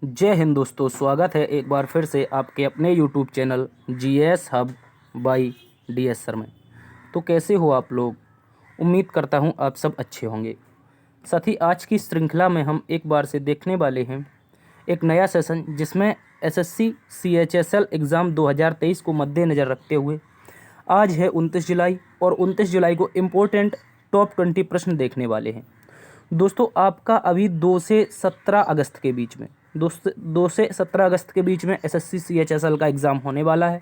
जय हिंद दोस्तों, स्वागत है एक बार फिर से आपके अपने YouTube channel GS hub by DS sir में। तो कैसे हो आप लोग? उम्मीद करता हूं आप सब अच्छे होंगे। साथ ही आज की श्रृंखला में हम एक बार से देखने वाले हैं एक नया सेशन, जिसमें एसएससी सीएचएसएल एग्ज़ाम 2023 को मद्देनज़र रखते हुए आज है 29 जुलाई और 29 जुलाई को इम्पोर्टेंट टॉप 20 प्रश्न देखने वाले हैं। दोस्तों, आपका अभी 2 से 17 अगस्त के बीच में 2 से 17 अगस्त के बीच में एसएससी सीएचएसएल का एग्ज़ाम होने वाला है।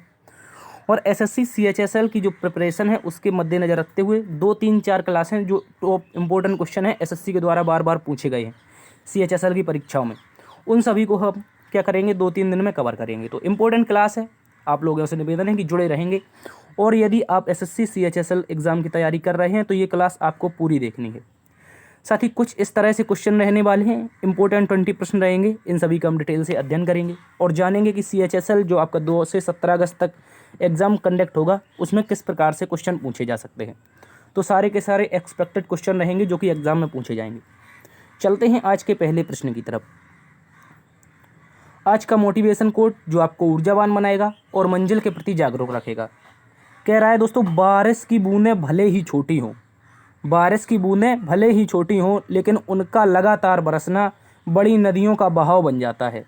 और एसएससी सीएचएसएल की जो प्रिपरेशन है उसके मद्देनज़र रखते हुए 2, 3, 4 क्लास हैं जो टॉप इम्पोर्टेंट क्वेश्चन है एसएससी के द्वारा बार बार पूछे गए हैं सीएचएसएल की परीक्षाओं में। उन सभी को हम क्या करेंगे, 2-3 दिन में कवर करेंगे। तो इम्पोर्टेंट क्लास है, आप लोगों से निवेदन है कि जुड़े रहेंगे। और यदि आप एसएससी सीएचएसएल एग्ज़ाम की तैयारी कर रहे हैं तो ये क्लास आपको पूरी देखनी है। साथ ही कुछ इस तरह से क्वेश्चन रहने वाले हैं, इंपॉर्टेंट 20 प्रश्न रहेंगे। इन सभी का हम डिटेल से अध्ययन करेंगे और जानेंगे कि सीएचएसएल जो आपका 2 से 17 अगस्त तक एग्ज़ाम कंडक्ट होगा उसमें किस प्रकार से क्वेश्चन पूछे जा सकते हैं। तो सारे के सारे एक्सपेक्टेड क्वेश्चन रहेंगे जो कि एग्ज़ाम में पूछे जाएंगे। चलते हैं आज के पहले प्रश्न की तरफ। आज का मोटिवेशन कोट जो आपको ऊर्जावान बनाएगा और मंजिल के प्रति जागरूक रखेगा। कह रहा है दोस्तों, बारिश की बूंदें भले ही छोटी हों, बारिश की बूंदें भले ही छोटी हों, लेकिन उनका लगातार बरसना बड़ी नदियों का बहाव बन जाता है।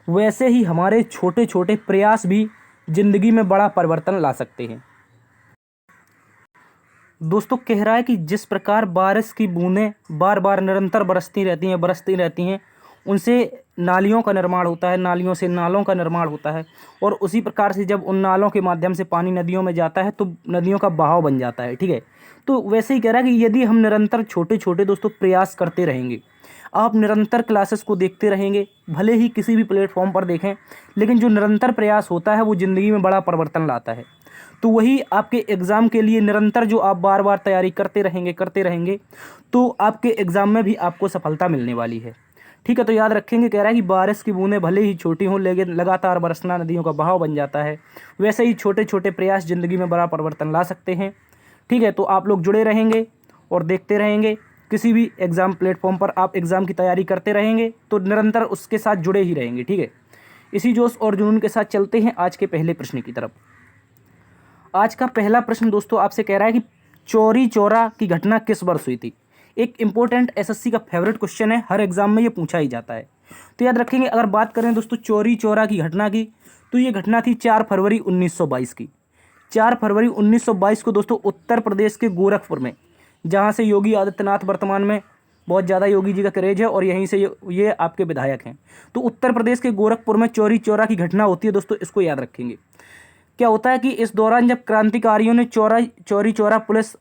वैसे ही हमारे छोटे छोटे प्रयास भी जिंदगी में बड़ा परिवर्तन ला सकते हैं। दोस्तों, कह रहा है कि जिस प्रकार बारिश की बूंदें बार बार निरंतर बरसती रहती हैं, उनसे नालियों का निर्माण होता है, नालियों से नालों का निर्माण होता है। और उसी प्रकार से जब उन नालों के माध्यम से पानी नदियों में जाता है तो नदियों का बहाव बन जाता है। ठीक है, तो वैसे ही कह रहा है कि यदि हम निरंतर छोटे छोटे दोस्तों प्रयास करते रहेंगे, आप निरंतर क्लासेस को देखते रहेंगे, भले ही किसी भी प्लेटफॉर्म पर देखें, लेकिन जो निरंतर प्रयास होता है वो ज़िंदगी में बड़ा परिवर्तन लाता है। तो वही आपके एग्ज़ाम के लिए निरंतर जो आप बार बार तैयारी करते रहेंगे तो आपके एग्ज़ाम में भी आपको सफलता मिलने वाली है। ठीक है, तो याद रखेंगे। कह रहा है कि बारिश की बूंदें भले ही छोटी हों, लेकिन लगातार बरसना नदियों का बहाव बन जाता है। वैसे ही छोटे छोटे प्रयास ज़िंदगी में बड़ा परिवर्तन ला सकते हैं। ठीक है, तो आप लोग जुड़े रहेंगे और देखते रहेंगे। किसी भी एग्ज़ाम प्लेटफॉर्म पर आप एग्ज़ाम की तैयारी करते रहेंगे तो निरंतर उसके साथ जुड़े ही रहेंगे। ठीक है, इसी जोश और जुनून के साथ चलते हैं आज के पहले प्रश्न की तरफ। आज का पहला प्रश्न दोस्तों आपसे कह रहा है कि चौरी चौरा की घटना किस वर्ष हुई थी। एक इंपॉर्टेंट एसएससी का फेवरेट क्वेश्चन है, हर एग्जाम में ये पूछा ही जाता है। तो याद रखेंगे, अगर बात करें दोस्तों चौरी चौरा की घटना की, तो ये घटना थी 4 फरवरी 1922 की। 4 फरवरी 1922 को दोस्तों उत्तर प्रदेश के गोरखपुर में, जहाँ से योगी आदित्यनाथ वर्तमान में बहुत ज़्यादा योगी जी का क्रेज है और यहीं से ये आपके विधायक हैं। तो उत्तर प्रदेश के गोरखपुर में चौरी चौरा की घटना होती है दोस्तों, इसको याद रखेंगे। क्या होता है कि इस दौरान जब क्रांतिकारियों ने चौरी चौरा पुलिस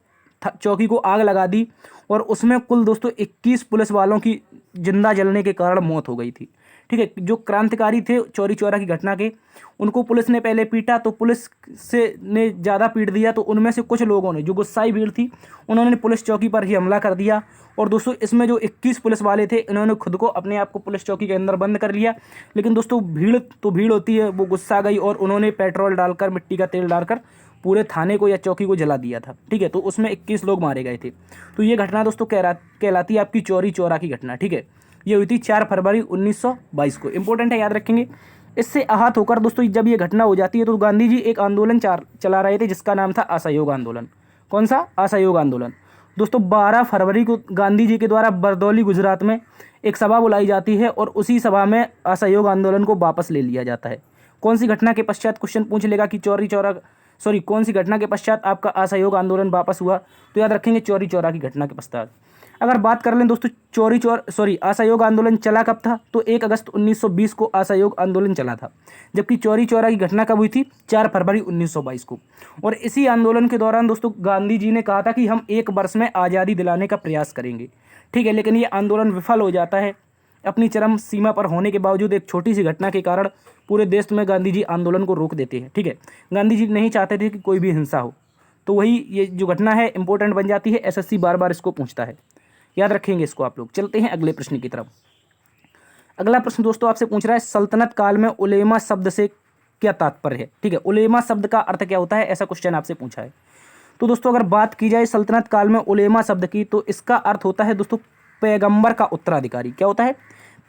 चौकी को आग लगा दी और उसमें कुल दोस्तों 21 पुलिस वालों की जिंदा जलने के कारण मौत हो गई थी। ठीक है, जो क्रांतिकारी थे चौरी चौरा की घटना के, उनको पुलिस ने पहले पीटा, तो पुलिस से ने ज़्यादा पीट दिया, तो उनमें से कुछ लोगों ने, जो गुस्साई भीड़ थी, उन्होंने पुलिस चौकी पर ही हमला कर दिया। और दोस्तों इसमें जो 21 पुलिस वाले थे, इन्होंने खुद को अपने आप को पुलिस चौकी के अंदर बंद कर लिया। लेकिन दोस्तों भीड़ होती है, वो गुस्सा गई और उन्होंने पेट्रोल डालकर, मिट्टी का तेल डालकर पूरे थाने को या चौकी को जला दिया था। ठीक है, तो उसमें 21 लोग मारे गए थे। तो ये घटना दोस्तों कहलाती है आपकी चौरी चौरा की घटना। ठीक है, ये हुई थी 4 फरवरी 1922 को। इंपॉर्टेंट है, याद रखेंगे। इससे आहत होकर दोस्तों जब ये घटना हो जाती है तो गांधी जी एक आंदोलन चला रहे थे जिसका नाम था असहयोग आंदोलन। कौन सा? असहयोग आंदोलन। दोस्तों 12 फरवरी को गांधी जी के द्वारा बरदौली गुजरात में एक सभा बुलाई जाती है और उसी सभा में असहयोग आंदोलन को वापस ले लिया जाता है। कौन सी घटना के पश्चात क्वेश्चन पूछ लेगा कि कौन सी घटना के पश्चात आपका असहयोग आंदोलन वापस हुआ? तो याद रखेंगे चौरी चौरा की घटना के पश्चात। अगर बात कर लें दोस्तों असहयोग आंदोलन चला कब था, तो 1 अगस्त 1920 को असहयोग आंदोलन चला था। जबकि चौरी चौरा की घटना कब हुई थी? 4 फरवरी 1922 को। और इसी आंदोलन के दौरान दोस्तों गांधी जी ने कहा था कि हम 1 वर्ष में आज़ादी दिलाने का प्रयास करेंगे। ठीक है, लेकिन ये आंदोलन विफल हो जाता है। अपनी चरम सीमा पर होने के बावजूद एक छोटी सी घटना के कारण पूरे देश में गांधी जी आंदोलन को रोक देते हैं। ठीक है, गांधी जी नहीं चाहते थे कि कोई भी हिंसा हो। तो वही ये जो घटना है इंपॉर्टेंट बन जाती है, एसएससी बार बार इसको पूछता है, याद रखेंगे इसको आप लोग। चलते हैं अगले प्रश्न की तरफ। अगला प्रश्न दोस्तों आपसे पूछ रहा है, सल्तनत काल में उलेमा शब्द से क्या तात्पर्य है। ठीक है, उलेमा शब्द का अर्थ क्या होता है, ऐसा क्वेश्चन आपसे पूछा है। तो दोस्तों अगर बात की जाए सल्तनत काल में उलेमा शब्द की, तो इसका अर्थ होता है दोस्तों पैगंबर का उत्तराधिकारी। क्या होता है?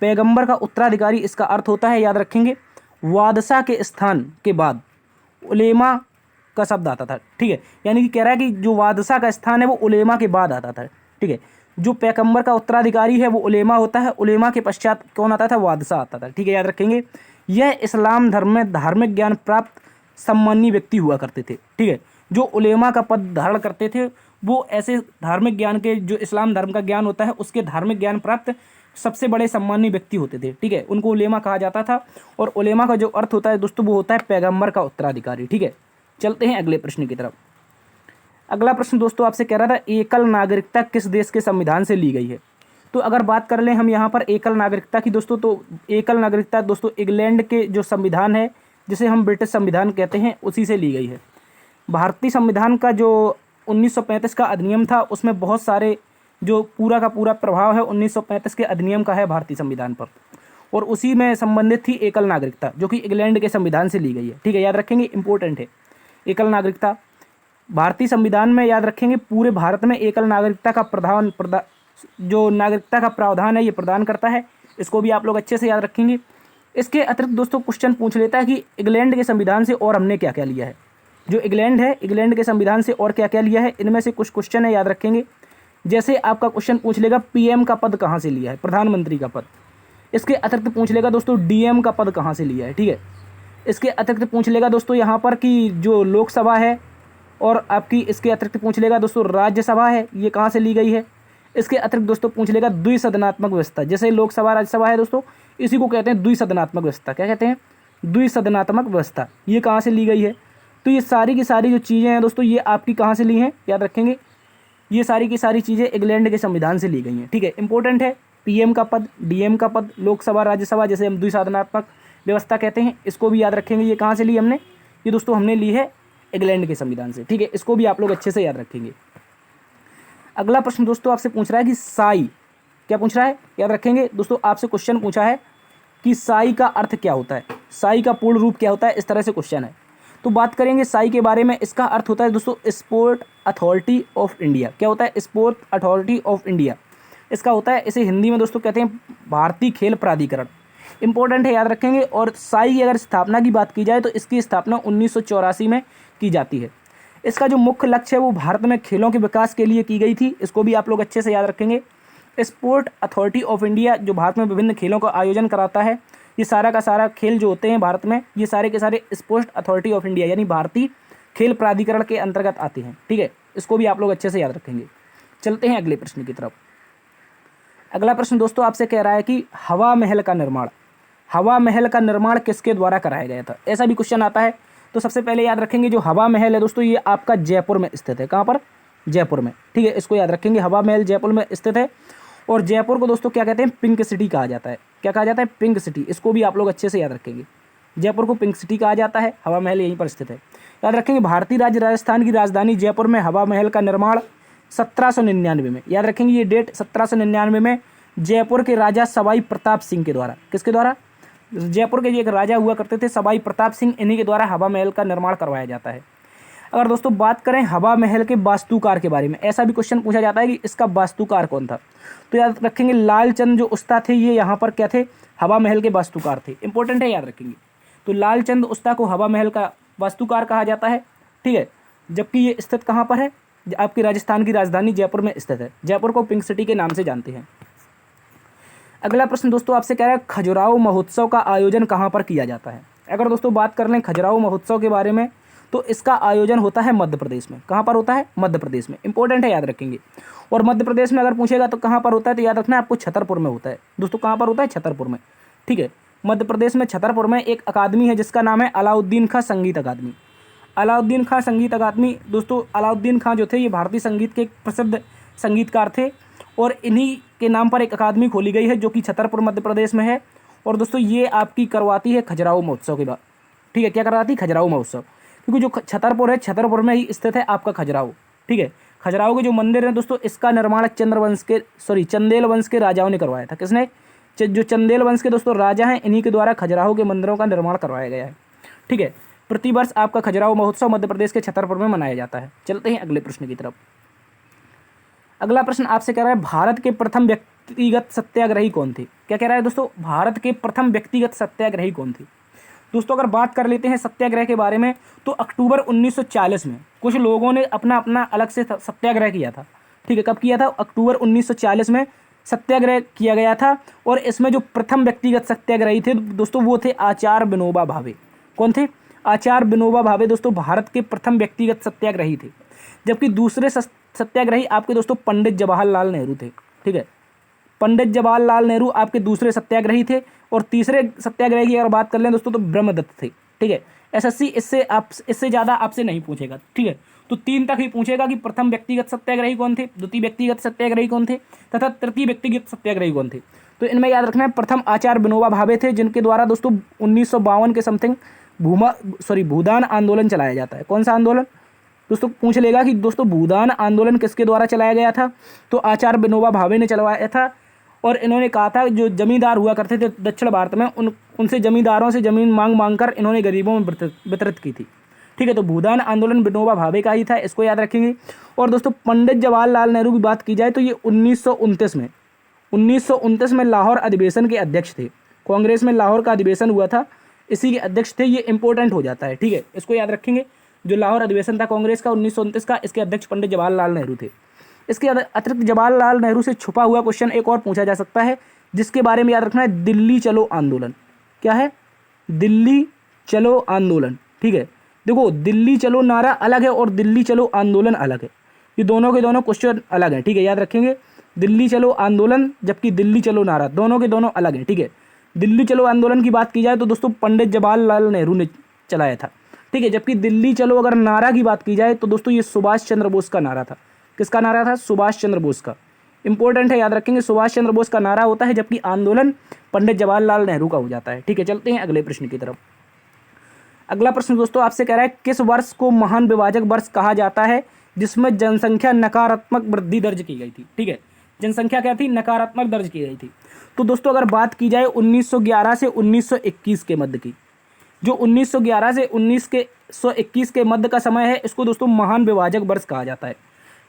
पैगंबर का उत्तराधिकारी इसका अर्थ होता है, याद रखेंगे, वादशाह के स्थान के बाद उलेमा का शब्द आता था। ठीक है, यानी कि कह रहा है कि जो वादशाह का स्थान है वो उलेमा के बाद आता था। ठीक है, जो पैगंबर का उत्तराधिकारी है वो उलेमा होता है, उलेमा के पश्चात कौन आता था? वादशाह आता था। ठीक है, याद रखेंगे। यह इस्लाम धर्म में धार्मिक ज्ञान प्राप्त सम्मानीय व्यक्ति हुआ करते थे। ठीक है, जो उलेमा का पद धारण करते थे वो ऐसे धार्मिक ज्ञान के, जो इस्लाम धर्म का ज्ञान होता है उसके धार्मिक ज्ञान प्राप्त सबसे बड़े सम्मानीय व्यक्ति होते थे। ठीक है, उनको उलेमा कहा जाता था। और उलेमा का जो अर्थ होता है दोस्तों वो होता है पैगंबर का उत्तराधिकारी। ठीक है, चलते हैं अगले प्रश्न की तरफ। अगला प्रश्न दोस्तों आपसे कह रहा था एकल नागरिकता किस देश के संविधान से ली गई है? तो अगर बात कर लें हम यहाँ पर एकल नागरिकता की दोस्तों, तो एकल नागरिकता दोस्तों इंग्लैंड के जो संविधान है, जिसे हम ब्रिटिश संविधान कहते हैं, उसी से ली गई है। भारतीय संविधान का जो 1935 का अधिनियम था उसमें बहुत सारे जो पूरा का पूरा प्रभाव है 1935 के अधिनियम का है भारतीय संविधान पर, और उसी में संबंधित थी एकल नागरिकता, जो कि इंग्लैंड के संविधान से ली गई है। ठीक है, याद रखेंगे, इंपॉर्टेंट है एकल नागरिकता। भारतीय संविधान में याद रखेंगे पूरे भारत में एकल नागरिकता का जो नागरिकता का प्रावधान है ये प्रदान करता है। इसको भी आप लोग अच्छे से याद रखेंगे। इसके अतिरिक्त दोस्तों क्वेश्चन पूछ लेता है कि इंग्लैंड के संविधान से और हमने क्या क्या लिया है। जो इंग्लैंड है, इंग्लैंड के संविधान से और क्या क्या लिया है, इनमें से कुछ क्वेश्चन है, याद रखेंगे। जैसे आपका क्वेश्चन पूछ लेगा पीएम का पद कहाँ से लिया है, प्रधानमंत्री का पद। इसके अतिरिक्त पूछ लेगा दोस्तों डीएम का पद कहाँ से लिया है। ठीक है, इसके अतिरिक्त पूछ लेगा दोस्तों यहाँ पर कि जो लोकसभा है, और आपकी इसके अतिरिक्त पूछ लेगा दोस्तों राज्यसभा है, ये कहाँ से ली गई है। इसके अतिरिक्त दोस्तों पूछ लेगा द्विसदनात्मक व्यवस्था, जैसे लोकसभा राज्यसभा है दोस्तों, इसी को कहते हैं द्विसदनात्मक व्यवस्था। क्या कहते हैं? द्विसदनात्मक व्यवस्था। ये कहाँ से ली गई है? तो ये सारी की सारी जो चीज़ें हैं दोस्तों ये आपकी कहाँ से ली हैं, याद रखेंगे, ये सारी की सारी चीज़ें इंग्लैंड के संविधान से ली गई हैं। ठीक है, इंपॉर्टेंट है। पीएम का पद, डीएम का पद, लोकसभा राज्यसभा, जैसे हम द्विसदनात्मक व्यवस्था कहते हैं, इसको भी याद रखेंगे। ये कहाँ से ली हमने? ये दोस्तों हमने ली है इंग्लैंड के संविधान से। ठीक है, इसको भी आप लोग अच्छे से याद रखेंगे। अगला प्रश्न दोस्तों आपसे पूछ रहा है कि साई, क्या पूछ रहा है, याद रखेंगे दोस्तों, आपसे क्वेश्चन पूछा है कि साई का अर्थ क्या होता है, साई का पूर्ण रूप क्या होता है, इस तरह से क्वेश्चन है। तो बात करेंगे साई के बारे में। इसका अर्थ होता है दोस्तों स्पोर्ट अथॉरिटी ऑफ इंडिया। क्या होता है? स्पोर्ट अथॉरिटी ऑफ इंडिया इसका होता है। इसे हिंदी में दोस्तों कहते हैं भारतीय खेल प्राधिकरण। इंपॉर्टेंट है, याद रखेंगे। और साई की अगर स्थापना की बात की जाए तो इसकी स्थापना 1984 में की जाती है। इसका जो मुख्य लक्ष्य है वो भारत में खेलों के विकास के लिए की गई थी। इसको भी आप लोग अच्छे से याद रखेंगे। स्पोर्ट अथॉरिटी ऑफ इंडिया जो भारत में विभिन्न खेलों का आयोजन कराता है, ये सारा का सारा खेल जो होते हैं भारत में, ये सारे के सारे स्पोर्ट अथॉरिटी ऑफ इंडिया यानी भारतीय खेल प्राधिकरण के अंतर्गत आते हैं। ठीक है, इसको भी आप लोग अच्छे से याद रखेंगे। चलते हैं अगले प्रश्न की तरफ। अगला प्रश्न दोस्तों आपसे कह रहा है कि हवा महल का निर्माण, हवा महल का निर्माण किसके द्वारा कराया गया था? ऐसा भी क्वेश्चन आता है। तो सबसे पहले याद रखेंगे जो हवा महल है दोस्तों ये आपका जयपुर में स्थित है। कहाँ पर? जयपुर में। ठीक है, इसको याद रखेंगे, हवा महल जयपुर में स्थित है। और जयपुर को दोस्तों क्या कहते हैं? पिंक सिटी कहा जाता है। क्या कहा जाता है? Pink city. इसको भी आप लोग अच्छे से याद रखेंगे, जयपुर को पिंक सिटी कहा जाता है, हवा महल यहीं पर स्थित है। याद रखेंगे भारतीय राज्य राजस्थान की राजधानी जयपुर में हवा महल का निर्माण 1799 में, याद रखेंगे ये डेट, 1799 में जयपुर के राजा सवाई प्रताप सिंह के द्वारा। किसके द्वारा? जयपुर के एक राजा हुआ करते थे सवाई प्रताप सिंह, इन्हीं के द्वारा हवा महल का निर्माण करवाया जाता है। अगर दोस्तों बात करें हवा महल के वास्तुकार के बारे में, ऐसा भी क्वेश्चन पूछा जाता है कि इसका वास्तुकार कौन था? तो याद रखेंगे लालचंद जो उस्ता थे ये यहाँ पर क्या थे? हवा महल के वास्तुकार थे। इंपॉर्टेंट है, याद रखेंगे। तो लालचंद उस्ता को हवा महल का वास्तुकार कहा जाता है। ठीक है, जबकि ये स्थित कहाँ पर है? आपकी राजस्थान की राजधानी जयपुर में स्थित है। जयपुर को पिंक सिटी के नाम से जानते हैं। अगला प्रश्न दोस्तों आपसे कह रहा है खजुराहो महोत्सव का आयोजन कहाँ पर किया जाता है? अगर दोस्तों बात कर लें खजुराहो महोत्सव के बारे में तो इसका आयोजन होता है मध्य प्रदेश में। कहाँ पर होता है? मध्य प्रदेश में। इंपॉर्टेंट है, याद रखेंगे। और मध्य प्रदेश में अगर पूछेगा तो कहाँ पर होता है तो याद रखना है आपको छतरपुर में होता है। दोस्तों कहाँ पर होता है? छतरपुर में। ठीक है, मध्य प्रदेश में छतरपुर में एक अकादमी है जिसका नाम है अलाउद्दीन खां संगीत अकादमी। अलाउद्दीन खां संगीत अकादमी दोस्तों, अलाउद्दीन खां जो थे ये भारतीय संगीत के एक प्रसिद्ध संगीतकार थे और इन्हीं के नाम पर एक अकादमी खोली गई है जो कि छतरपुर मध्य प्रदेश में है। और दोस्तों ये आपकी करवाती है खजुराहो महोत्सव के बाद। ठीक है, क्या करवाती है? खजुराहो महोत्सव। क्योंकि जो छतरपुर है, छतरपुर में ही स्थित है आपका खजुराहो। ठीक है, खजुराहो के जो मंदिर है दोस्तों इसका निर्माण चंदेल वंश के राजाओं ने करवाया था। किसने? जो चंदेल वंश के दोस्तों राजा हैं इन्हीं के द्वारा खजुराहो के मंदिरों का निर्माण करवाया गया है। ठीक है, प्रतिवर्ष आपका खजुराहो महोत्सव मध्य प्रदेश के छतरपुर में मनाया जाता है। चलते हैं अगले प्रश्न की तरफ। अगला प्रश्न आपसे कह रहा है भारत के प्रथम व्यक्तिगत सत्याग्रही कौन थे? क्या कह रहा है दोस्तों? भारत के प्रथम व्यक्तिगत सत्याग्रही कौन थे? दोस्तों अगर बात कर लेते हैं सत्याग्रह के बारे में, तो अक्टूबर 1940 में कुछ लोगों ने अपना अपना अलग से सत्याग्रह किया था। ठीक है, कब किया था? अक्टूबर 1940 में सत्याग्रह किया गया था। और इसमें जो प्रथम व्यक्तिगत सत्याग्रही थे दोस्तों, वो थे आचार्य विनोबा भावे। कौन थे? आचार्य विनोबा भावे दोस्तों भारत के प्रथम व्यक्तिगत सत्याग्रही थे। जबकि दूसरे सत्याग्रही आपके दोस्तों पंडित जवाहरलाल नेहरू थे। ठीक है, पंडित जवाहरलाल नेहरू आपके दूसरे सत्याग्रही थे। और तीसरे सत्याग्रही की अगर बात कर लें दोस्तों, तो ब्रह्मदत्त थे। ठीक है, एसएससी इससे ज़्यादा आपसे नहीं पूछेगा। ठीक है, तो 3 तक ही पूछेगा कि प्रथम व्यक्तिगत सत्याग्रही कौन थे, द्वितीय व्यक्तिगत सत्याग्रही कौन थे, तथा तृतीय व्यक्तिगत सत्याग्रही कौन थे। तो इनमें याद रखना है, प्रथम आचार्य विनोबा भावे थे, जिनके द्वारा दोस्तों 1952 के समथिंग भूदान आंदोलन चलाया जाता है। कौन सा आंदोलन? दोस्तों पूछ लेगा कि दोस्तों भूदान आंदोलन किसके द्वारा चलाया गया था? तो आचार्य विनोबा भावे ने चलवाया था। और इन्होंने कहा था जो जमींदार हुआ करते थे दक्षिण भारत में, उनसे जमींदारों से ज़मीन मांग कर इन्होंने गरीबों में वितरित की थी। ठीक है, तो भूदान आंदोलन विनोबा भावे का ही था, इसको याद रखेंगे। और दोस्तों पंडित जवाहरलाल नेहरू की बात की जाए तो ये 1929 में लाहौर अधिवेशन के अध्यक्ष थे। कांग्रेस में लाहौर का अधिवेशन हुआ था, इसी के अध्यक्ष थे। ये इंपॉर्टेंट हो जाता है। ठीक है, इसको याद रखेंगे। जो लाहौर अधिवेशन था कांग्रेस का 1929 का, इसके अध्यक्ष पंडित जवाहरलाल नेहरू थे। इसके अतिरिक्त जवाहरलाल नेहरू से छुपा हुआ क्वेश्चन एक और पूछा जा सकता है, जिसके बारे में याद रखना है, दिल्ली चलो आंदोलन। क्या है? दिल्ली चलो आंदोलन। ठीक है, देखो दिल्ली चलो नारा अलग है और दिल्ली चलो आंदोलन अलग है। ये दोनों के दोनों क्वेश्चन अलग हैं। ठीक है, याद रखेंगे, दिल्ली चलो आंदोलन जबकि दिल्ली चलो नारा, दोनों के दोनों अलग हैं। ठीक है, दिल्ली चलो आंदोलन की बात की जाए तो दोस्तों पंडित जवाहरलाल नेहरू ने चलाया था। ठीक है, जबकि दिल्ली चलो अगर नारा की बात की जाए तो दोस्तों ये सुभाष चंद्र बोस का नारा था। किसका नारा था? सुभाष चंद्र बोस का। इंपॉर्टेंट है, याद रखेंगे, सुभाष चंद्र बोस का नारा होता है, जबकि आंदोलन पंडित जवाहरलाल नेहरू का हो जाता है। ठीक है, चलते हैं अगले प्रश्न की तरफ। अगला प्रश्न दोस्तों आपसे कह रहा है, किस वर्ष को महान विभाजक वर्ष कहा जाता है जिसमें जनसंख्या नकारात्मक वृद्धि दर्ज की गई थी? ठीक है, जनसंख्या क्या थी? नकारात्मक दर्ज की गई थी। तो दोस्तों अगर बात की जाए 1911 से 1921 के मध्य की, जो 1911 से 1921 के मध्य का समय है, इसको दोस्तों महान विभाजक वर्ष कहा जाता है।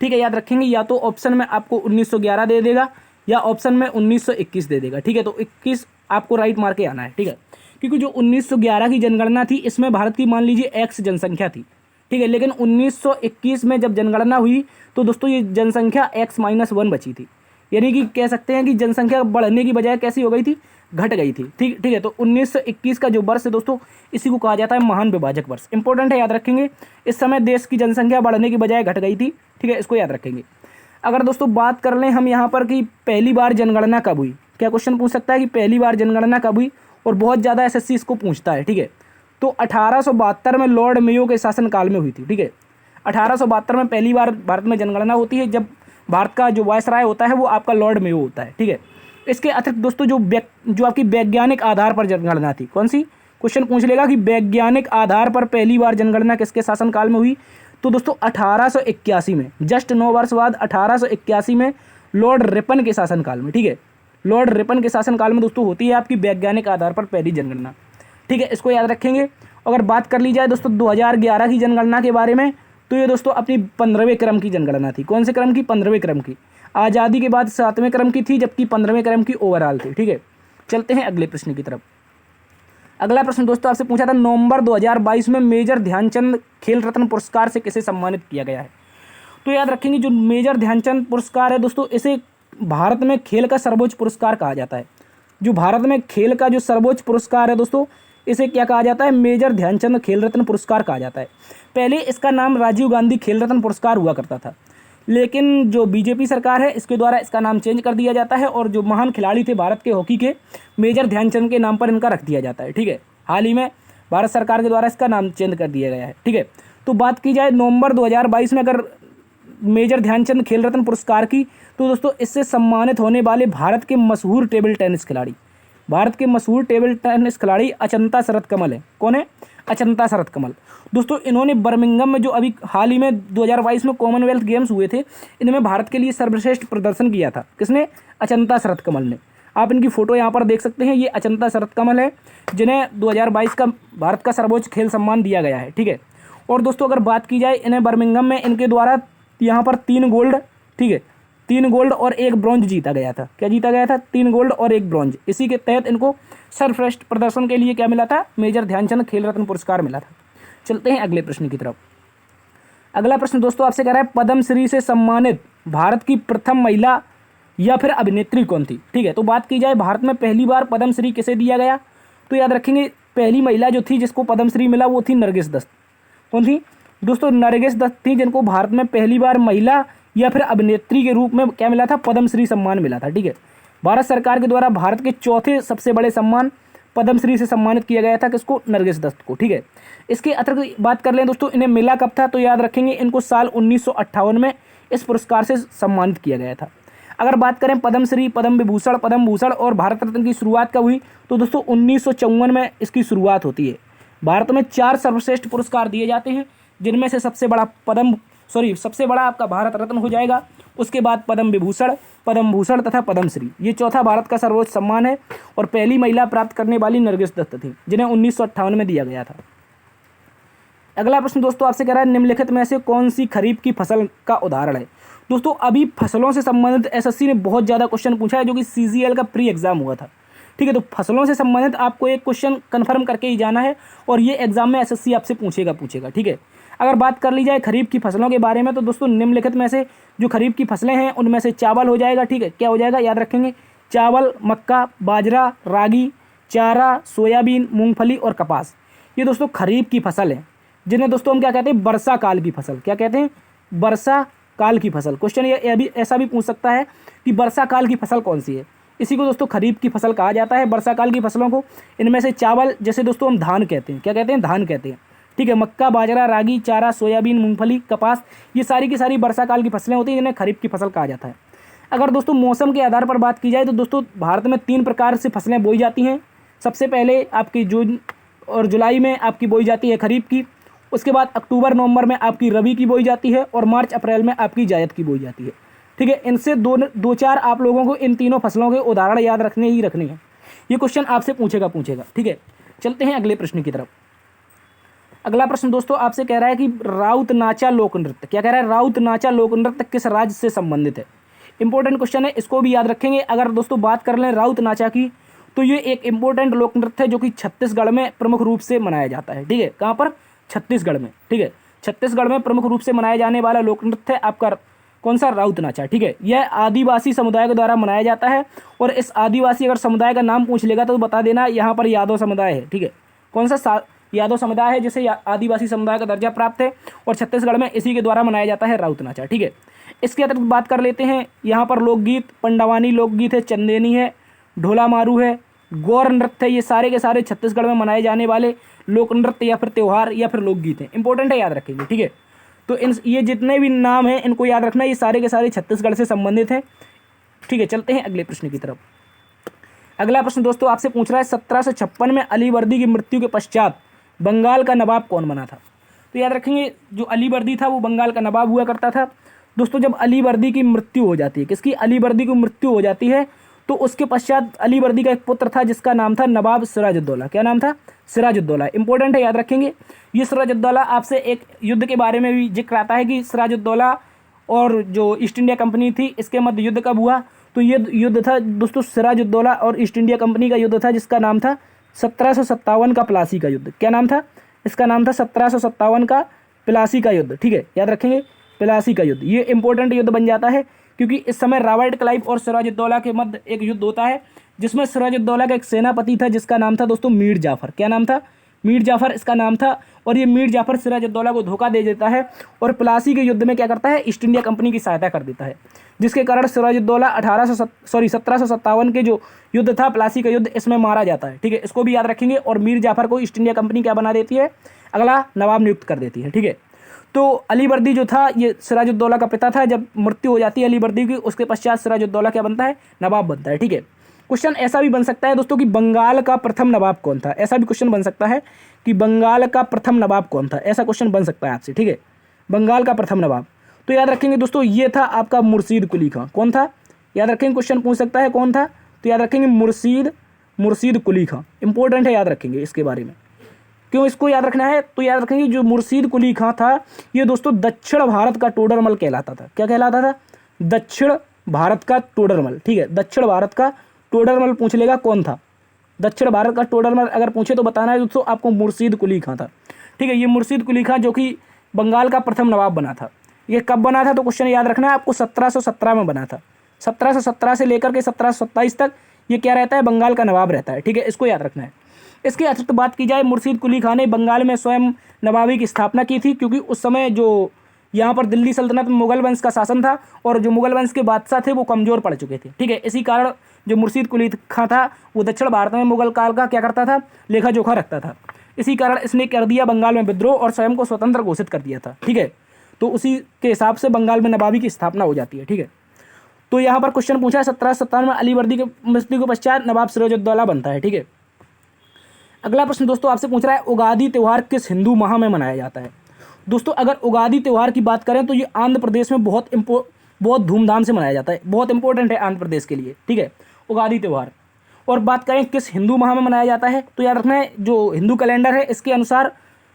ठीक है, याद रखेंगे, या तो ऑप्शन में आपको 1911 दे देगा या ऑप्शन में 1921 दे देगा। ठीक है, तो 21 आपको राइट मार के आना है। ठीक है, क्योंकि जो 1911 की जनगणना थी, इसमें भारत की मान लीजिए एक्स जनसंख्या थी। ठीक है, लेकिन 1921 में जब जनगणना हुई तो दोस्तों ये जनसंख्या x-1 बची थी। यानी कि कह सकते हैं कि जनसंख्या बढ़ने की बजाय कैसी हो गई थी? घट गई थी। ठीक है, तो 1921 का जो वर्ष है दोस्तों, इसी को कहा जाता है महान विभाजक वर्ष। इंपॉर्टेंट है, याद रखेंगे, इस समय देश की जनसंख्या बढ़ने की बजाय घट गई थी। ठीक है, इसको याद रखेंगे। अगर दोस्तों बात कर लें हम यहाँ पर कि पहली बार जनगणना कब हुई, क्या क्वेश्चन पूछ सकता है कि पहली बार जनगणना कब हुई, और बहुत ज़्यादा एसएससी इसको पूछता है। ठीक है, तो 1872 में लॉर्ड मेयो के शासनकाल में हुई थी। ठीक है, 1872 में पहली बार भारत में जनगणना होती है, जब भारत का जो वायसराय होता है वो आपका लॉर्ड मेयो होता है। ठीक है, इसके अतिरिक्त दोस्तों जो आपकी वैज्ञानिक आधार पर जनगणना थी, कौन सी? क्वेश्चन पूछ लेगा कि वैज्ञानिक आधार पर पहली बार जनगणना किसके शासनकाल में हुई? तो दोस्तों 1881 में, जस्ट 9 वर्ष बाद 1881 में लॉर्ड रिपन के शासनकाल में। ठीक है, लॉर्ड रिपन के शासनकाल में दोस्तों होती है आपकी वैज्ञानिक आधार पर पहली जनगणना। ठीक है, इसको याद रखेंगे। अगर बात कर ली जाए दोस्तों 2011 की जनगणना के बारे में, तो ये दोस्तों अपनी 15वें क्रम की जनगणना थी। कौन से क्रम की? 15वें क्रम की। आज़ादी के बाद 7वें क्रम की थी, जबकि 15वें क्रम की ओवरऑल थी। ठीक है, चलते हैं अगले प्रश्न की तरफ। अगला प्रश्न दोस्तों आपसे पूछा था, नवंबर 2022 में मेजर ध्यानचंद खेल रत्न पुरस्कार से किसे सम्मानित किया गया है? तो याद रखेंगे, जो मेजर ध्यानचंद पुरस्कार है दोस्तों, इसे भारत में खेल का सर्वोच्च पुरस्कार कहा जाता है। जो भारत में खेल का जो सर्वोच्च पुरस्कार है दोस्तों, इसे क्या कहा जाता है? मेजर ध्यानचंद खेल रत्न पुरस्कार कहा जाता है। पहले इसका नाम राजीव गांधी खेल रत्न पुरस्कार हुआ करता था, लेकिन जो बीजेपी सरकार है इसके द्वारा इसका नाम चेंज कर दिया जाता है, और जो महान खिलाड़ी थे भारत के हॉकी के, मेजर ध्यानचंद के नाम पर इनका रख दिया जाता है। ठीक है, हाल ही में भारत सरकार के द्वारा इसका नाम चेंज कर दिया गया है। ठीक है, तो बात की जाए नवंबर 2022 में अगर मेजर ध्यानचंद खेल रत्न पुरस्कार की, तो दोस्तों इससे सम्मानित होने वाले भारत के मशहूर टेबल टेनिस खिलाड़ी अचंता शरत कमल है। कौन है? अचंता शरत कमल। दोस्तों इन्होंने बर्मिंघम में जो अभी हाल ही में 2022 में कॉमनवेल्थ गेम्स हुए थे, इनमें भारत के लिए सर्वश्रेष्ठ प्रदर्शन किया था। किसने? अचंता शरत कमल ने। आप इनकी फ़ोटो यहाँ पर देख सकते हैं, ये अचंता शरत कमल है, जिन्हें 2022 का भारत का सर्वोच्च खेल सम्मान दिया गया है। ठीक है, और दोस्तों अगर बात की जाए, इन्हें बर्मिंघम में इनके द्वारा यहाँ पर 3 गोल्ड, ठीक है, 3 गोल्ड और 1 ब्रॉन्ज जीता गया था। क्या जीता गया था? 3 गोल्ड और 1 ब्रॉन्ज। इसी के तहत इनको सर्वश्रेष्ठ प्रदर्शन के लिए क्या मिला था? मेजर ध्यानचंद खेल रत्न पुरस्कार मिला था। चलते हैं अगले प्रश्न की तरफ। अगला प्रश्न दोस्तों आपसे कह रहा है पद्मश्री से सम्मानित भारत की प्रथम महिला या फिर अभिनेत्री कौन थी? ठीक है, तो बात की जाए भारत में पहली बार पद्मश्री किसे दिया गया, तो याद रखेंगे पहली महिला जो थी जिसको पद्मश्री मिला वो थी नरगिस दत्त। कौन थी दोस्तों? नरगिस दत्त थी, जिनको भारत में पहली बार महिला या फिर अभिनेत्री के रूप में क्या मिला था? पद्मश्री सम्मान मिला था। ठीक है, भारत सरकार के द्वारा भारत के चौथे सबसे बड़े सम्मान पद्मश्री से सम्मानित किया गया था किसको? नरगिस दत्त को। ठीक है, इसके अतिरिक्त बात कर लें दोस्तों इन्हें मिला कब था, तो याद रखेंगे इनको साल 1958 में इस पुरस्कार से सम्मानित किया गया था। अगर बात करें पद्मश्री, पद्म भूषण और भारत रत्न की शुरुआत कब हुई, तो दोस्तों 1954 में इसकी शुरुआत होती है। भारत में 4 सर्वश्रेष्ठ पुरस्कार दिए जाते हैं, जिनमें से सबसे बड़ा आपका भारत रत्न हो जाएगा, उसके बाद पद्म भूषण तथा पद्मश्री। ये चौथा भारत का सर्वोच्च सम्मान है और पहली महिला प्राप्त करने वाली नरगिस दत्त थी, जिन्हें 1958 में दिया गया था। अगला प्रश्न दोस्तों आपसे कह रहा है निम्नलिखित में से कौन सी खरीफ की फसल का उदाहरण है? दोस्तों अभी फसलों से संबंधित एसएससी ने बहुत ज़्यादा क्वेश्चन पूछा है, जो कि सीजीएल का प्री एग्जाम हुआ था। ठीक है, तो फसलों से संबंधित आपको एक क्वेश्चन कन्फर्म करके ही जाना है और ये एग्जाम में एसएससी आपसे पूछेगा। ठीक है, अगर बात कर ली जाए खरीफ की फसलों के बारे में, तो दोस्तों निम्नलिखित में से जो खरीफ की फसलें हैं उनमें से चावल हो जाएगा। ठीक है, क्या हो जाएगा? याद रखेंगे चावल, मक्का, बाजरा, रागी, चारा, सोयाबीन, मूंगफली और कपास। ये दोस्तों खरीफ की फसल है, जिन्हें दोस्तों हम क्या कहते हैं? वर्षा काल की फसल। क्या कहते हैं? वर्षा काल की फसल। क्वेश्चन ये भी ऐसा भी पूछ सकता है कि वर्षा काल की फसल कौन सी है? इसी को दोस्तों खरीफ की फसल कहा जाता है, वर्षा काल की फसलों को। इनमें से चावल, जैसे दोस्तों हम धान कहते हैं, क्या कहते हैं? धान कहते हैं। ठीक है, मक्का, बाजरा, रागी, चारा, सोयाबीन, मूंगफली, कपास, ये सारी की सारी वर्षा काल की फसलें होती हैं, जिन्हें खरीफ की फसल कहा जाता है। अगर दोस्तों मौसम के आधार पर बात की जाए, तो दोस्तों भारत में 3 प्रकार से फसलें बोई जाती हैं। सबसे पहले आपकी जून और जुलाई में आपकी बोई जाती है खरीफ की, उसके बाद अक्टूबर नवंबर में आपकी रबी की बोई जाती है और मार्च अप्रैल में आपकी जायद की बोई जाती है। ठीक है, इनसे दो चार आप लोगों को इन तीनों फसलों के उदाहरण याद रखने हैं। ये क्वेश्चन आपसे पूछेगा। ठीक है, चलते हैं अगले प्रश्न की तरफ। अगला प्रश्न दोस्तों आपसे कह रहा है कि राउत नाचा लोक नृत्य, क्या कह रहा है? राउत नाचा लोक नृत्य किस राज्य से संबंधित है? इंपॉर्टेंट क्वेश्चन है, इसको भी याद रखेंगे। अगर दोस्तों बात कर लें राउत नाचा की, तो ये एक इंपॉर्टेंट लोक नृत्य है जो कि छत्तीसगढ़ में प्रमुख रूप से मनाया जाता है। ठीक है, कहाँ पर? छत्तीसगढ़ में। ठीक है, छत्तीसगढ़ में प्रमुख रूप से मनाया जाने वाला लोक नृत्य है आपका कौन सा? राउत नाचा। ठीक है, यह आदिवासी समुदाय के द्वारा मनाया जाता है और इस आदिवासी अगर समुदाय का नाम पूछ लेगा तो बता देना यहाँ पर यादव समुदाय है। ठीक है, कौन सा? यादव समुदाय है, जिसे आदिवासी समुदाय का दर्जा प्राप्त है और छत्तीसगढ़ में इसी के द्वारा मनाया जाता है राउत नाचा। ठीक है, इसके अतिरिक्त बात कर लेते हैं, यहाँ पर लोकगीत पंडवानी लोकगीत है, चंदेनी है, ढोला मारू है, गौर नृत्य है। ये सारे के सारे छत्तीसगढ़ में मनाए जाने वाले लोक नृत्य या फिर त्यौहार या फिर लोकगीत हैं। इंपॉर्टेंट है, याद रखेंगे। ठीक है, तो ये जितने भी नाम हैं इनको याद रखना, ये सारे के सारे छत्तीसगढ़ से संबंधित हैं। ठीक है, चलते हैं अगले प्रश्न की तरफ। अगला प्रश्न दोस्तों आपसे पूछ रहा है 1756 में अली वर्दी की मृत्यु के पश्चात बंगाल का नवाब कौन बना था? तो याद रखेंगे जो अली वर्दी था वो बंगाल का नवाब हुआ करता था। दोस्तों जब अली वर्दी की मृत्यु हो जाती है, किसकी? अली वर्दी की मृत्यु हो जाती है, तो उसके पश्चात अली वर्दी का एक पुत्र था जिसका नाम था नवाब सिराजुद्दौला। क्या नाम था? सिराजुद्दौला। इंपॉर्टेंट है, याद रखेंगे। ये सिराजुद्दौला आपसे एक युद्ध के बारे में भी जिक्र आता है कि सिराजुद्दौला और जो ईस्ट इंडिया कंपनी थी इसके मध्य युद्ध कब हुआ, तो ये युद्ध था दोस्तों सिराजुद्दौला और ईस्ट इंडिया कंपनी का युद्ध था, जिसका नाम था 1757 का प्लासी का युद्ध। क्या नाम था? इसका नाम था 1757 का प्लासी का युद्ध। ठीक है, याद रखेंगे, प्लासी का युद्ध। ये इंपॉर्टेंट युद्ध बन जाता है क्योंकि इस समय रॉबर्ट क्लाइव और सिराजुद्दौला के मध्य एक युद्ध होता है, जिसमें सिराजुद्दौला का एक सेनापति था जिसका नाम था दोस्तों मीर जाफर। क्या नाम था? मीर जाफर इसका नाम था। और ये मीर जाफर सिराजुद्दौला को धोखा दे देता है और प्लासी के युद्ध में क्या करता है? ईस्ट इंडिया कंपनी की सहायता कर देता है, जिसके कारण सिराजुद्दौला 1757 के जो युद्ध था प्लासी का युद्ध, इसमें मारा जाता है। ठीक है, इसको भी याद रखेंगे। और मीर जाफर को ईस्ट इंडिया कंपनी क्या बना देती है? अगला नवाब नियुक्त कर देती है। ठीक है, तो अली वर्दी जो था ये सिराजुद्दौला का पिता था। जब मृत्यु हो जाती है अली वर्दी की, उसके पश्चात सिराजुद्दौला क्या बनता है? नवाब बनता है। ठीक है, क्वेश्चन ऐसा भी बन सकता है दोस्तों कि बंगाल का प्रथम नवाब कौन था? ऐसा भी क्वेश्चन बन सकता है कि बंगाल का प्रथम नवाब कौन था? ऐसा क्वेश्चन बन सकता है आपसे। ठीक है, बंगाल का प्रथम नवाब, तो याद रखेंगे दोस्तों ये था आपका मुर्शीद कुली खां। कौन था? याद रखेंगे, क्वेश्चन पूछ सकता है कौन था, तो याद रखेंगे मुर्शीद कुली खां। इंपॉर्टेंट है, याद रखेंगे इसके बारे में। क्यों इसको याद रखना है? तो याद रखेंगे जो मुर्शीद कुली खां था ये दोस्तों दक्षिण भारत का टोडरमल कहलाता था। क्या कहलाता था? दक्षिण भारत का टोडरमल, ठीक है, दक्षिण भारत का टोडरमल पूछ लेगा कौन था। दक्षिण भारत का टोडरमल अगर पूछे तो बताना है दोस्तों आपको मुर्शीद कुली खां था, ठीक है। ये मुर्शीद कुली खां जो कि बंगाल का प्रथम नवाब बना था। ये कब बना था तो क्वेश्चन याद रखना है आपको, 1717 में बना था। 1717 से लेकर के 1727 तक ये क्या रहता है, बंगाल का नवाब रहता है, ठीक है, इसको याद रखना है। इसके अतिरिक्त बात की जाए, मुर्शीद कुली खां ने बंगाल में स्वयं नवाबी की स्थापना की थी, क्योंकि उस समय जो यहाँ पर दिल्ली सल्तनत में मुगल वंश का शासन था और जो मुगल वंश के बादशाह थे वो कमज़ोर पड़ चुके थे, ठीक है। इसी कारण जो मुर्शीद कुली खां था वो दक्षिण भारत में मुगल काल का क्या करता था, लेखा जोखा रखता था। इसी कारण इसने कर दिया बंगाल में विद्रोह और स्वयं को स्वतंत्र घोषित कर दिया था, ठीक है। तो उसी के हिसाब से बंगाल में नवाबी की स्थापना हो जाती है, ठीक है। तो यहाँ पर क्वेश्चन पूछा है 1757 में अलीवर्दी के मृत्यु के पश्चात नवाब सिराजुद्दौला बनता है, ठीक है। अगला प्रश्न दोस्तों आपसे पूछ रहा है उगादी त्यौहार किस हिंदू माह में मनाया जाता है। दोस्तों अगर उगादी त्यौहार की बात करें तो ये आंध्र प्रदेश में बहुत धूमधाम से मनाया जाता है, बहुत इंपॉर्टेंट है आंध्र प्रदेश के लिए, ठीक है, उगादी त्यौहार। और बात करें किस हिंदू माह में मनाया जाता है तो याद रखना है जो हिंदू कैलेंडर है इसके अनुसार,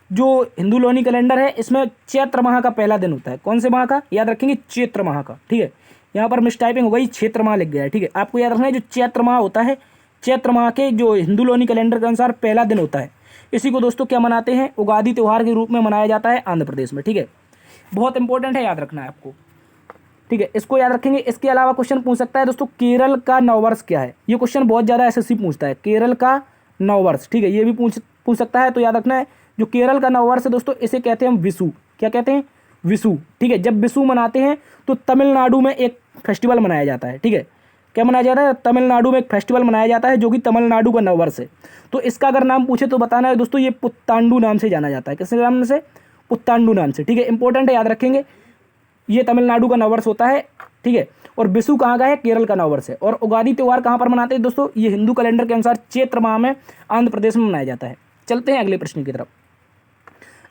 जो हिंदू लोनी कैलेंडर है इसमें चैत्र माह का पहला दिन होता है। कौन से माह का, याद रखेंगे चैत्र माह का, ठीक है। यहाँ पर मिस टाइपिंग हो गई, क्षेत्र माह लिख गया है, ठीक है। आपको याद रखना है जो चैत्र माह होता है, चैत्र माह के जो हिंदू लोनी कैलेंडर के अनुसार पहला दिन होता है, इसी को दोस्तों क्या मनाते हैं, उगादी त्यौहार के रूप में मनाया जाता है आंध्र प्रदेश में, ठीक है। बहुत इंपॉर्टेंट है, याद रखना है आपको, ठीक है, इसको याद रखेंगे। इसके अलावा क्वेश्चन पूछ सकता है दोस्तों केरल का नववर्ष क्या है। ये क्वेश्चन बहुत ज़्यादा एसएससी पूछता है, केरल का नववर्ष, ठीक है, ये भी पूछ सकता है। तो याद रखना है जो केरल का नववर्ष है दोस्तों इसे कहते हैं हम विशु। क्या कहते हैं, विशु, ठीक है। जब विशु मनाते हैं तो तमिलनाडु में एक फेस्टिवल मनाया जाता है, ठीक है। क्या मनाया जाता है, तमिलनाडु में एक फेस्टिवल मनाया जाता है जो कि तमिलनाडु का नववर्ष है। तो इसका अगर नाम पूछे तो बताना है दोस्तों ये पुत्तांडु नाम से जाना जाता है। किस नाम से, पुत्तांडु नाम से, ठीक है, इंपॉर्टेंट है, याद रखेंगे। ये तमिलनाडु का नववर्ष होता है, ठीक है। और विशु कहाँ का है, केरल का नववर्ष है। और उगादी त्यौहार कहाँ पर मनाते हैं दोस्तों, ये हिंदू कैलेंडर के अनुसार चैत्र माह में आंध्र प्रदेश में मनाया जाता है। चलते हैं अगले प्रश्न की तरफ।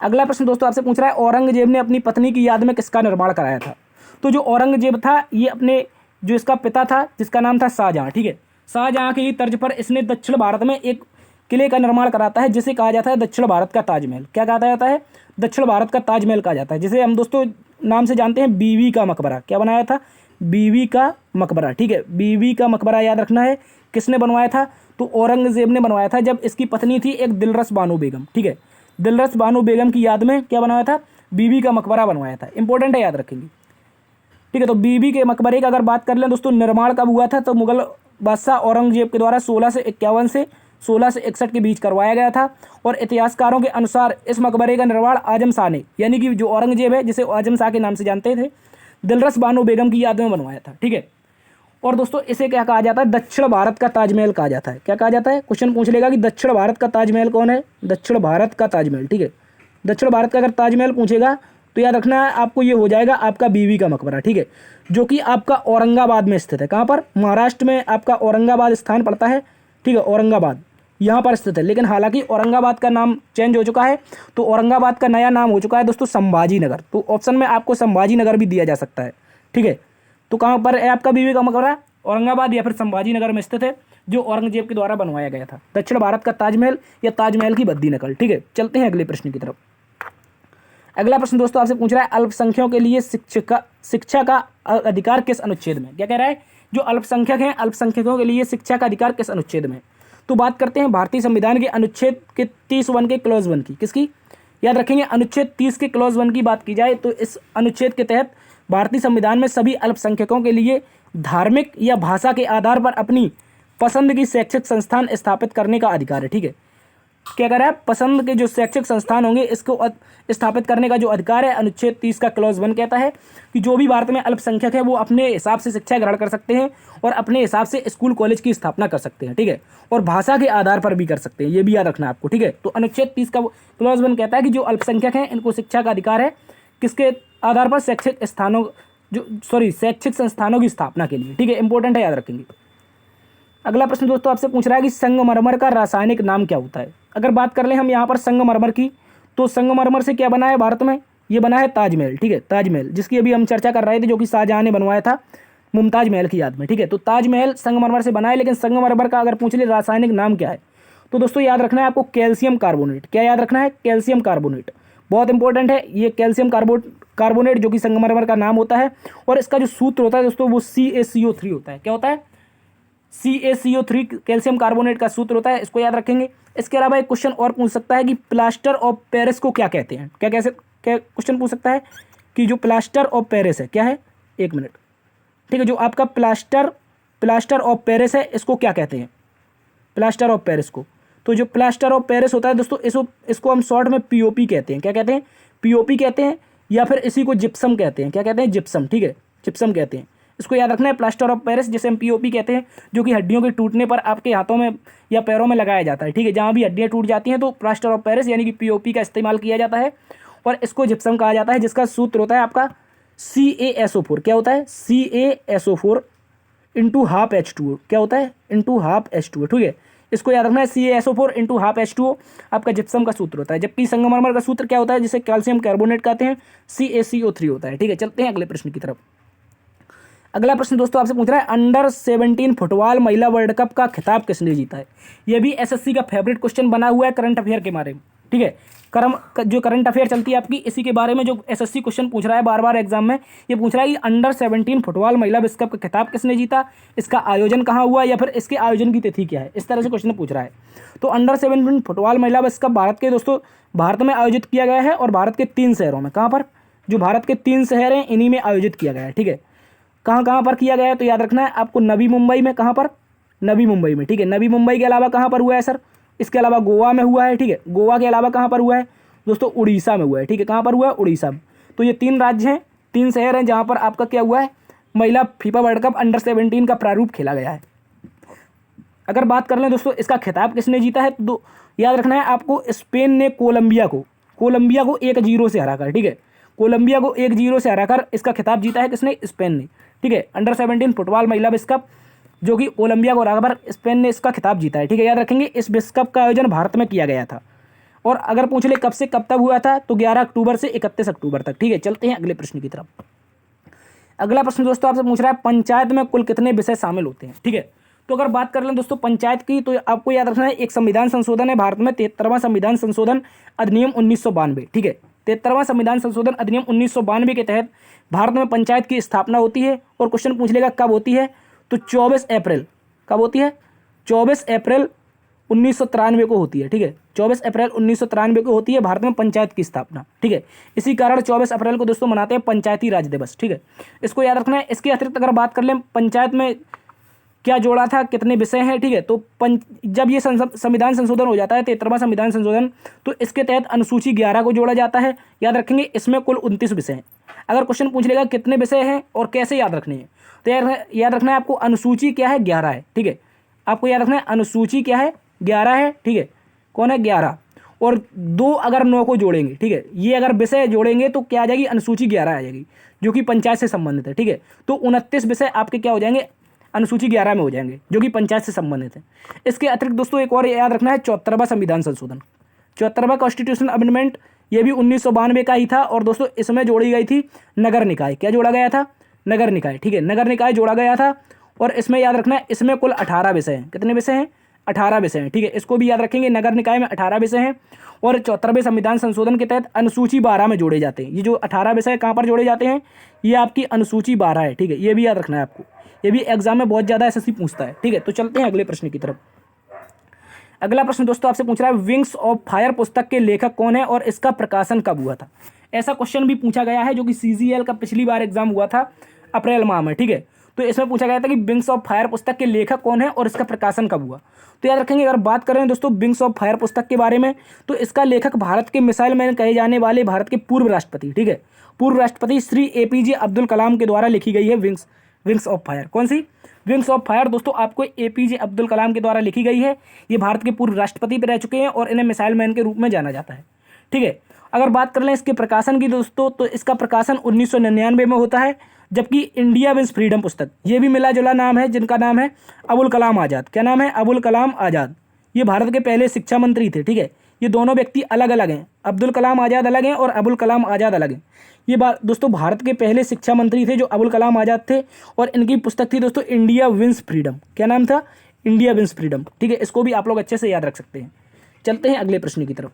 अगला प्रश्न दोस्तों आपसे पूछ रहा है औरंगजेब ने अपनी पत्नी की याद में किसका निर्माण कराया था। तो जो औरंगजेब था ये अपने जो इसका पिता था जिसका नाम था शाहजहां, ठीक है, शाहजहां की ही तर्ज पर इसने दक्षिण भारत में एक किले का निर्माण कराता है जिसे कहा जाता है दक्षिण भारत का ताजमहल। क्या कहा जाता है, दक्षिण भारत का ताजमहल कहा जाता है, जिसे हम दोस्तों नाम से जानते हैं बीवी का मकबरा। क्या बनाया था, बीवी का मकबरा, ठीक है। बीवी का मकबरा याद रखना है किसने बनवाया था, तो औरंगजेब ने बनवाया था जब इसकी पत्नी थी एक दिलरस बानो बेगम, ठीक है। दिलरस बानो बेगम की याद में क्या बनाया था, बीवी का मकबरा बनवाया था। इंपॉर्टेंट है, याद रखेंगे, ठीक है। तो बीवी के मकबरे की अगर बात कर लें दोस्तों निर्माण कब हुआ था, तो मुगल बादशाह औरंगजेब के द्वारा 1651 से 1661 के बीच करवाया गया था। और इतिहासकारों के अनुसार इस मकबरे का निर्माण आजम शाह ने, यानी कि जो औरंगजेब है जिसे आजम शाह के नाम से जानते थे, दिलरस बानो बेगम की याद में बनवाया था, ठीक है। और दोस्तों इसे क्या कहा जाता है, दक्षिण भारत का ताजमहल कहा जाता है। क्या कहा जाता है, क्वेश्चन पूछ लेगा कि दक्षिण भारत का ताजमहल कौन है, दक्षिण भारत का ताजमहल, ठीक है। दक्षिण भारत का अगर ताजमहल पूछेगा तो याद रखना है आपको ये हो जाएगा आपका बीवी का मकबरा, ठीक है, जो कि आपका औरंगाबाद में स्थित है। कहाँ पर, महाराष्ट्र में आपका औरंगाबाद स्थान पड़ता है, ठीक है, औरंगाबाद यहाँ पर स्थित है। लेकिन हालांकि औरंगाबाद का नाम चेंज हो चुका है, तो औरंगाबाद का नया नाम हो चुका है दोस्तों संभाजी नगर। तो ऑप्शन में आपको संभाजी नगर भी दिया जा सकता है, ठीक है। तो कहाँ पर है आपका बीवी का मकबरा, औरंगाबाद या फिर संभाजी नगर में स्थित है, जो औरंगजेब के द्वारा बनवाया गया था। दक्षिण भारत का ताजमहल या ताजमहल की बद्दी नकल, ठीक है। चलते हैं अगले प्रश्न की तरफ। अगला प्रश्न दोस्तों आपसे पूछ रहा है अल्पसंख्यकों के लिए शिक्षा का अधिकार किस अनुच्छेद में। क्या कह रहा है, जो अल्पसंख्यक हैं अल्पसंख्यकों के लिए शिक्षा का अधिकार किस अनुच्छेद में। तो बात करते हैं भारतीय संविधान के अनुच्छेद के 30(1) के क्लॉज 1 की, किसकी, याद रखेंगे अनुच्छेद 30 के क्लॉज 1 की बात की जाए तो इस अनुच्छेद के तहत भारतीय संविधान में सभी अल्पसंख्यकों के लिए धार्मिक या भाषा के आधार पर अपनी पसंद की शैक्षिक संस्थान स्थापित करने का अधिकार है, ठीक है। क्या कह रहा है, पसंद के जो शैक्षिक संस्थान होंगे इसको स्थापित करने का जो अधिकार है अनुच्छेद 30 का क्लॉज 1 कहता है कि जो भी भारत में अल्पसंख्यक है वो अपने हिसाब से शिक्षा ग्रहण कर सकते हैं और अपने हिसाब से स्कूल कॉलेज की स्थापना कर सकते हैं, ठीक है। और भाषा के आधार पर भी कर सकते हैं, ये भी याद रखना आपको, ठीक है। तो अनुच्छेद 30 का क्लॉज 1 कहता है कि जो अल्पसंख्यक हैं इनको शिक्षा का अधिकार है किसके आधार पर, शैक्षिक संस्थानों की स्थापना के लिए, ठीक है। इंपॉर्टेंट है, याद रखेंगे। अगला प्रश्न दोस्तों आपसे पूछ रहा है कि संगमरमर का रासायनिक नाम क्या होता है। अगर बात कर लें हम यहाँ पर संगमरमर की, तो संगमरमर से क्या बना है भारत में, ये बना है ताजमहल, ठीक है, ताजमहल जिसकी अभी हम चर्चा कर रहे थे, जो कि शाहजहां ने बनवाया था मुमताज महल की याद में, ठीक है। तो ताजमहल संगमरमर से बना है, लेकिन संगमरमर का अगर पूछ ले रासायनिक नाम क्या है, तो दोस्तों याद रखना है आपको कैल्शियम कार्बोनेट। क्या याद रखना है, कैल्शियम कार्बोनेट, बहुत इंपॉर्टेंट है ये कैल्शियम कार्बोनेट जो कि संगमरमर का नाम होता है, और इसका जो सूत्र होता है दोस्तों वो CaCO3 होता है। क्या होता है? CaCO3 कैल्शियम कार्बोनेट का सूत्र होता है, इसको याद रखेंगे। इसके अलावा एक क्वेश्चन और पूछ सकता है कि प्लास्टर ऑफ पेरिस को क्या कहते हैं। क्या क्वेश्चन पूछ सकता है कि जो प्लास्टर ऑफ पेरिस है क्या है, एक मिनट, ठीक है, जो आपका प्लास्टर ऑफ पेरिस है इसको क्या कहते हैं, प्लास्टर ऑफ पेरिस को। तो जो प्लास्टर ऑफ पेरिस होता है दोस्तों इसको हम शॉर्ट में POP कहते हैं। क्या कहते हैं? POP कहते हैं, या फिर इसी को जिप्सम कहते हैं। क्या कहते हैं? जिप्सम, ठीक है, जिप्सम कहते हैं। इसको याद रखना है, प्लास्टर ऑफ पेरिस जिसे हम POP कहते हैं, जो कि हड्डियों के टूटने पर आपके हाथों में या पैरों में लगाया जाता है, ठीक है। जहाँ भी हड्डियाँ टूट जाती हैं तो प्लास्टर ऑफ पेरिस यानी कि POP का इस्तेमाल किया जाता है, और इसको जिप्सम कहा जाता है, जिसका सूत्र होता है आपका CaSO4। क्या होता है? CaSO4 into half H2O। क्या होता है? इंटू हाफ H2O, ठीक है। इसको याद रखना है, CaSO4 इंटू हाफ H2O आपका जिप्सम का सूत्र होता है। जबकि संगमरमर का सूत्र क्या होता है, जिसे कैल्शियम कार्बोनेट कहते हैं, CaCO3 होता है, ठीक है। चलते हैं अगले प्रश्न की तरफ। अगला प्रश्न दोस्तों आपसे पूछ रहा है, अंडर 17 फुटबॉल महिला वर्ल्ड कप का खिताब किसने जीता है। यह भी SSC का फेवरेट क्वेश्चन बना हुआ है करंट अफेयर के बारे में, ठीक है। जो करंट अफेयर चलती है आपकी, इसी के बारे में जो SSC क्वेश्चन पूछ रहा है बार बार एग्जाम में, ये पूछ रहा है कि अंडर 17 फुटबॉल महिला विश्व कप का खिताब किसने जीता, इसका आयोजन कहाँ हुआ, या फिर इसके आयोजन की तिथि क्या है। इस तरह से क्वेश्चन पूछ रहा है। तो अंडर 17 फुटबॉल महिला विश्व कप भारत में आयोजित किया गया है, और भारत के 3 शहरों में। कहाँ पर? जो भारत के 3 शहर हैं इन्हीं में आयोजित किया गया है, ठीक है। कहाँ पर किया गया है तो याद रखना है आपको, नवी मुंबई में। कहाँ पर? नवी मुंबई में, ठीक है। नवी मुंबई के अलावा कहाँ पर हुआ है सर? इसके अलावा गोवा में हुआ है, ठीक है। गोवा के अलावा कहाँ पर हुआ है दोस्तों? उड़ीसा में हुआ है, ठीक है। कहाँ पर हुआ है? उड़ीसा में। तो ये 3 राज्य हैं, 3 शहर हैं जहाँ पर आपका क्या हुआ है, महिला फीफा वर्ल्ड कप अंडर 17 का प्रारूप खेला गया है। अगर बात कर लें दोस्तों इसका खिताब किसने जीता है, तो याद रखना है आपको, स्पेन ने कोलंबिया को 1-0 से हराकर, ठीक है। कोलंबिया को 1-0 से हराकर इसका खिताब जीता है किसने? स्पेन ने, ठीक है। अंडर 17 फुटबॉल महिला विश्व कप जो कि कोलंबिया को हराकर स्पेन ने इसका खिताब जीता है, ठीक है। याद रखेंगे इस विश्व कप का आयोजन भारत में किया गया था, और अगर पूछ ले कब से कब तक हुआ था तो 11 अक्टूबर से 31 अक्टूबर तक, ठीक है। चलते हैं अगले प्रश्न की तरफ। अगला प्रश्न दोस्तों आपसे पूछ रहा है, पंचायत में कुल कितने विषय शामिल होते हैं, ठीक है। तो अगर बात कर लें दोस्तों पंचायत की, तो आपको याद रखना है एक संविधान संशोधन है भारत में, 73वां संविधान संशोधन अधिनियम 1992, ठीक है। 73वां संविधान संशोधन अधिनियम 1992 के तहत भारत में पंचायत की स्थापना होती है, और क्वेश्चन पूछ लेगा कब होती है, तो 24 अप्रैल, कब होती है? 24 अप्रैल 1993 को होती है, ठीक है। 24 अप्रैल 1993 को होती है भारत में पंचायत की स्थापना, ठीक है। इसी कारण 24 अप्रैल को दोस्तों मनाते हैं पंचायती राज दिवस, ठीक है। इसको याद रखना है। इसके अतिरिक्त अगर बात कर लें पंचायत में क्या जोड़ा था, कितने विषय हैं, ठीक है। तो जब ये संविधान संशोधन हो जाता है 73वां संविधान संशोधन, तो इसके तहत अनुसूची 11 को जोड़ा जाता है। याद रखेंगे इसमें कुल 29 विषय हैं। अगर क्वेश्चन पूछ लेगा कितने विषय हैं और कैसे याद रखने हैं, तो याद रखना है आपको, अनुसूची क्या है? 11 है, ठीक है। आपको याद रखना है अनुसूची क्या है? 11 है, ठीक है। कौन है? 11, और 2 अगर 9 को जोड़ेंगे, ठीक है, ये अगर विषय जोड़ेंगे तो क्या आ जाएगी? अनुसूची 11 आ जाएगी, जो कि पंचायत से संबंधित है, ठीक है। तो 29 विषय आपके क्या हो जाएंगे? अनुसूची 11 में हो जाएंगे, जो कि पंचायत से संबंधित है। इसके अतिरिक्त दोस्तों एक और याद रखना है, 74वां संविधान संशोधन, 74वां कॉन्स्टिट्यूशन अमेंडमेंट, ये भी 1992 का ही था, और दोस्तों इसमें जोड़ी गई थी नगर निकाय। क्या जोड़ा गया था? नगर निकाय, ठीक है। नगर निकाय जोड़ा गया था, और इसमें याद रखना है इसमें कुल 18 विषय हैं। कितने विषय हैं? 18 विषय हैं, ठीक है। इसको भी याद रखेंगे, नगर निकाय में 18 विषय हैं, और 74वें संविधान संशोधन के तहत अनुसूची 12 में जोड़े जाते हैं। ये जो 18 विषय कहाँ पर जोड़े जाते हैं? ये आपकी अनुसूची 12 है, ठीक है। ये भी याद रखना है आपको, ये भी एग्जाम में बहुत ज़्यादा SSC पूछता है, ठीक है। तो चलते हैं अगले प्रश्न की तरफ। अगला प्रश्न दोस्तों आपसे पूछ रहा है, विंग्स ऑफ फायर पुस्तक के लेखक कौन है और इसका प्रकाशन कब हुआ था। ऐसा क्वेश्चन भी पूछा गया है, जो कि CGL का पिछली बार एग्जाम हुआ था अप्रैल माह में, ठीक है। तो इसमें पूछा गया था कि विंग्स ऑफ फायर पुस्तक के लेखक कौन है और इसका प्रकाशन कब हुआ। तो याद रखेंगे, अगर बात करें दोस्तों विंग्स ऑफ फायर पुस्तक के बारे में, तो इसका लेखक भारत के मिसाइल मैन कहे जाने वाले भारत के पूर्व राष्ट्रपति, ठीक है, पूर्व राष्ट्रपति श्री APJ अब्दुल कलाम के द्वारा लिखी गई है विंग्स ऑफ फायर। कौन सी? विंग्स ऑफ फायर दोस्तों आपको APJ अब्दुल कलाम के द्वारा लिखी गई है। ये भारत के पूर्व राष्ट्रपति भी रह चुके हैं, और इन्हें मिसाइल मैन के रूप में जाना जाता है, ठीक है। अगर बात कर लें इसके प्रकाशन की दोस्तों, तो इसका प्रकाशन 1999 में होता है, जबकि इंडिया विंस फ्रीडम पुस्तक, ये भी मिला जुला नाम है, जिनका नाम है अबुल कलाम आज़ाद। क्या नाम है? अबुल कलाम आज़ाद। ये भारत के पहले शिक्षा मंत्री थे, ठीक है। ये दोनों व्यक्ति अलग अलग हैं, अब्दुल कलाम आज़ाद अलग हैं और अबुल कलाम आज़ाद अलग हैं। ये बात दोस्तों भारत के पहले शिक्षा मंत्री थे जो अबुल कलाम आज़ाद थे, और इनकी पुस्तक थी दोस्तों इंडिया विंस फ्रीडम। क्या नाम था? इंडिया विंस फ्रीडम, ठीक है। इसको भी आप लोग अच्छे से याद रख सकते हैं। चलते हैं अगले प्रश्न की तरफ।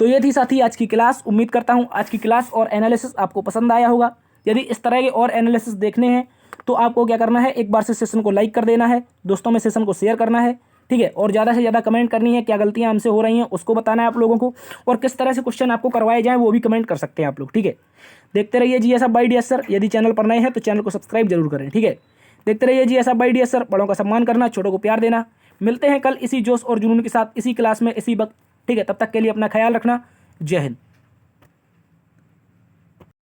तो ये थी साथी आज की क्लास। उम्मीद करता हूँ आज की क्लास और एनालिसिस आपको पसंद आया होगा। यदि इस तरह के और एनालिसिस देखने हैं तो आपको क्या करना है, एक बार से सेशन को लाइक कर देना है, दोस्तों में सेशन को शेयर करना है, ठीक है। और ज़्यादा से ज़्यादा कमेंट करनी है, क्या गलतियां हमसे हो रही हैं उसको बताना है आप लोगों को, और किस तरह से क्वेश्चन आपको करवाए जाएं वो भी कमेंट कर सकते हैं आप लोग, ठीक है। देखते रहिए GSF बाय DS सर। यदि चैनल पर नए हैं तो चैनल को सब्सक्राइब जरूर करें, ठीक है। देखते रहिए GSF बाय DS सर। बड़ों का सम्मान करना, छोटों को प्यार देना। मिलते हैं कल इसी जोश और जुनून के साथ, इसी क्लास में, इसी वक्त, ठीक है। तब तक के लिए अपना ख्याल रखना। जय हिंद।